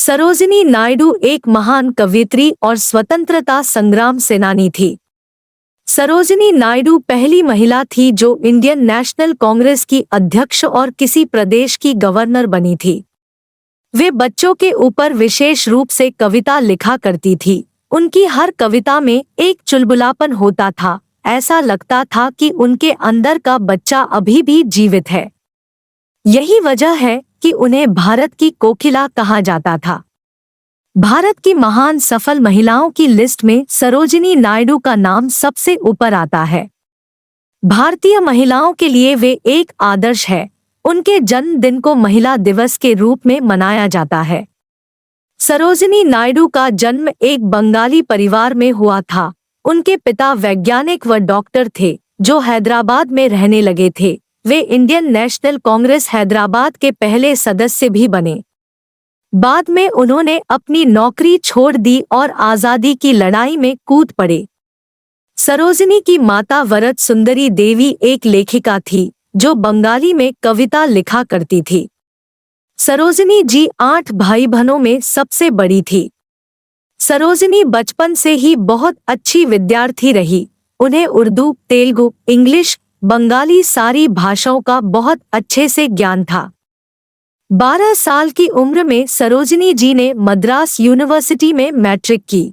सरोजिनी नायडू एक महान कवयित्री और स्वतंत्रता संग्राम सेनानी थी। सरोजिनी नायडू पहली महिला थी जो इंडियन नेशनल कांग्रेस की अध्यक्ष और किसी प्रदेश की गवर्नर बनी थी। वे बच्चों के ऊपर विशेष रूप से कविता लिखा करती थी। उनकी हर कविता में एक चुलबुलापन होता था, ऐसा लगता था कि उनके अंदर का बच्चा अभी भी जीवित है। यही वजह है कि उन्हें भारत की कोकिला कहा जाता था। भारत की महान सफल महिलाओं की लिस्ट में सरोजिनी नायडू का नाम सबसे ऊपर आता है। भारतीय महिलाओं के लिए वे एक आदर्श है। उनके जन्मदिन को महिला दिवस के रूप में मनाया जाता है। सरोजिनी नायडू का जन्म एक बंगाली परिवार में हुआ था। उनके पिता वैज्ञानिक व डॉक्टर थे जो हैदराबाद में रहने लगे थे। वे इंडियन नेशनल कांग्रेस हैदराबाद के पहले सदस्य भी बने। बाद में उन्होंने अपनी नौकरी छोड़ दी और आज़ादी की लड़ाई में कूद पड़े। सरोजिनी की माता वरद सुंदरी देवी एक लेखिका थी जो बंगाली में कविता लिखा करती थी। सरोजिनी जी 8 भाई बहनों में सबसे बड़ी थी। सरोजिनी बचपन से ही बहुत अच्छी विद्यार्थी रही। उन्हें उर्दू, तेलुगु, इंग्लिश, बंगाली सारी भाषाओं का बहुत अच्छे से ज्ञान था। 12 साल की उम्र में सरोजिनी जी ने मद्रास यूनिवर्सिटी में मैट्रिक की।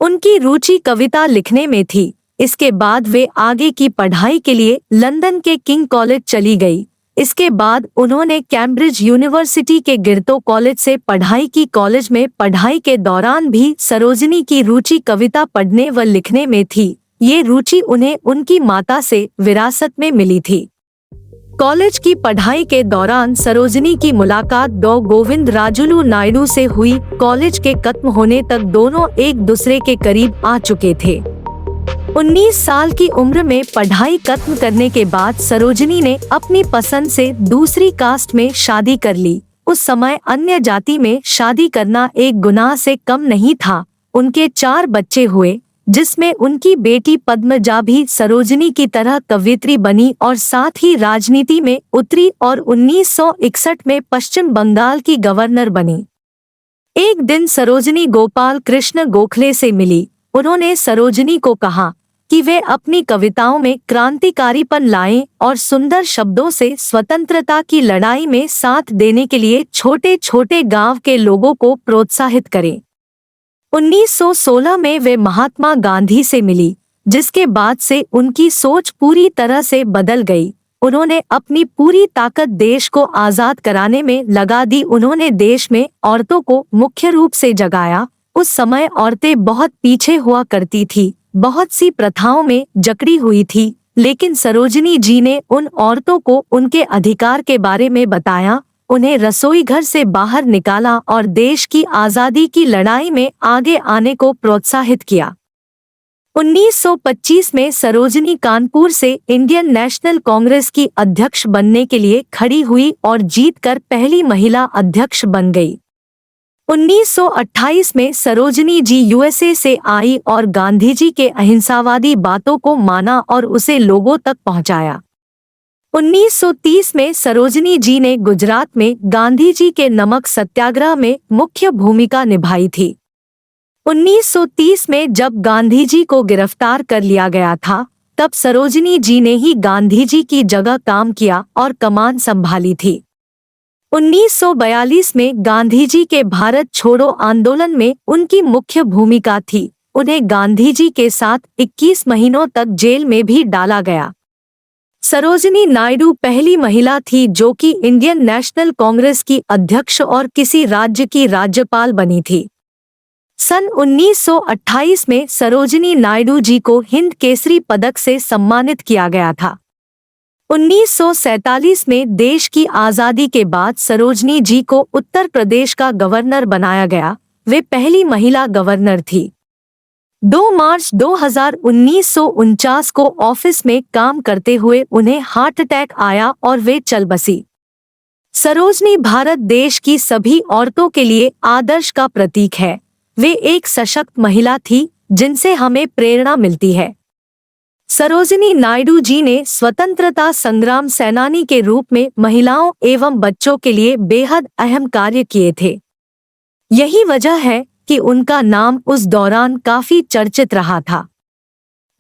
उनकी रुचि कविता लिखने में थी। इसके बाद वे आगे की पढ़ाई के लिए लंदन के किंग कॉलेज चली गई। इसके बाद उन्होंने कैम्ब्रिज यूनिवर्सिटी के गिरतो कॉलेज से पढ़ाई की। कॉलेज में पढ़ाई के दौरान भी सरोजिनी की रुचि कविता पढ़ने व लिखने में थी। ये रुचि उन्हें उनकी माता से विरासत में मिली थी। कॉलेज की पढ़ाई के दौरान सरोजिनी की मुलाकात डॉ गोविंद राजुलू नायडू से हुई। कॉलेज के खत्म होने तक दोनों एक दूसरे के करीब आ चुके थे। 19 साल की उम्र में पढ़ाई खत्म करने के बाद सरोजिनी ने अपनी पसंद से दूसरी कास्ट में शादी कर ली। उस समय अन्य जाति में शादी करना एक गुनाह से कम नहीं था। उनके 4 बच्चे हुए, जिसमें उनकी बेटी पद्मजा भी सरोजिनी की तरह कवयित्री बनी और साथ ही राजनीति में उतरी और 1961 में पश्चिम बंगाल की गवर्नर बनी। एक दिन सरोजिनी गोपाल कृष्ण गोखले से मिली। उन्होंने सरोजिनी को कहा कि वे अपनी कविताओं में क्रांतिकारीपन लाएं और सुंदर शब्दों से स्वतंत्रता की लड़ाई में साथ देने के लिए छोटे छोटे गांव के लोगों को प्रोत्साहित करें। 1916 में वे महात्मा गांधी से मिली, जिसके बाद से उनकी सोच पूरी तरह से बदल गई। उन्होंने अपनी पूरी ताकत देश को आजाद कराने में लगा दी। उन्होंने देश में औरतों को मुख्य रूप से जगाया। उस समय औरतें बहुत पीछे हुआ करती थी, बहुत सी प्रथाओं में जकड़ी हुई थी, लेकिन सरोजिनी जी ने उन औरतों को उनके अधिकार के बारे में बताया, उन्हें रसोई घर से बाहर निकाला और देश की आज़ादी की लड़ाई में आगे आने को प्रोत्साहित किया। 1925 में सरोजिनी कानपुर से इंडियन नेशनल कांग्रेस की अध्यक्ष बनने के लिए खड़ी हुई और जीतकर पहली महिला अध्यक्ष बन गई। 1928 में सरोजिनी जी यूएसए से आई और गांधी जी के अहिंसावादी बातों को माना और उसे लोगों तक पहुंचाया। 1930 में सरोजिनी जी ने गुजरात में गांधी जी के नमक सत्याग्रह में मुख्य भूमिका निभाई थी। 1930 में जब गांधी जी को गिरफ्तार कर लिया गया था, तब सरोजिनी जी ने ही गांधी जी की जगह काम किया और कमान संभाली थी। 1942 में गांधी जी के भारत छोड़ो आंदोलन में उनकी मुख्य भूमिका थी। उन्हें गांधी जी के साथ 21 महीनों तक जेल में भी डाला गया। सरोजिनी नायडू पहली महिला थी जो कि इंडियन नेशनल कांग्रेस की अध्यक्ष और किसी राज्य की राज्यपाल बनी थी। सन 1928 में सरोजिनी नायडू जी को हिंद केसरी पदक से सम्मानित किया गया था। 1947 में देश की आज़ादी के बाद सरोजिनी जी को उत्तर प्रदेश का गवर्नर बनाया गया। वे पहली महिला गवर्नर थी। 2 मार्च 1949 को ऑफिस में काम करते हुए उन्हें हार्ट अटैक आया और वे चल बसी। सरोजिनी भारत देश की सभी औरतों के लिए आदर्श का प्रतीक है। वे एक सशक्त महिला थी जिनसे हमें प्रेरणा मिलती है। सरोजिनी नायडू जी ने स्वतंत्रता संग्राम सेनानी के रूप में महिलाओं एवं बच्चों के लिए बेहद अहम कार्य किए थे। यही वजह है कि उनका नाम उस दौरान काफी चर्चित रहा था।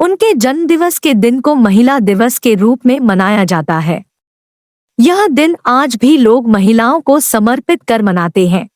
उनके जन्मदिवस के दिन को महिला दिवस के रूप में मनाया जाता है। यह दिन आज भी लोग महिलाओं को समर्पित कर मनाते हैं।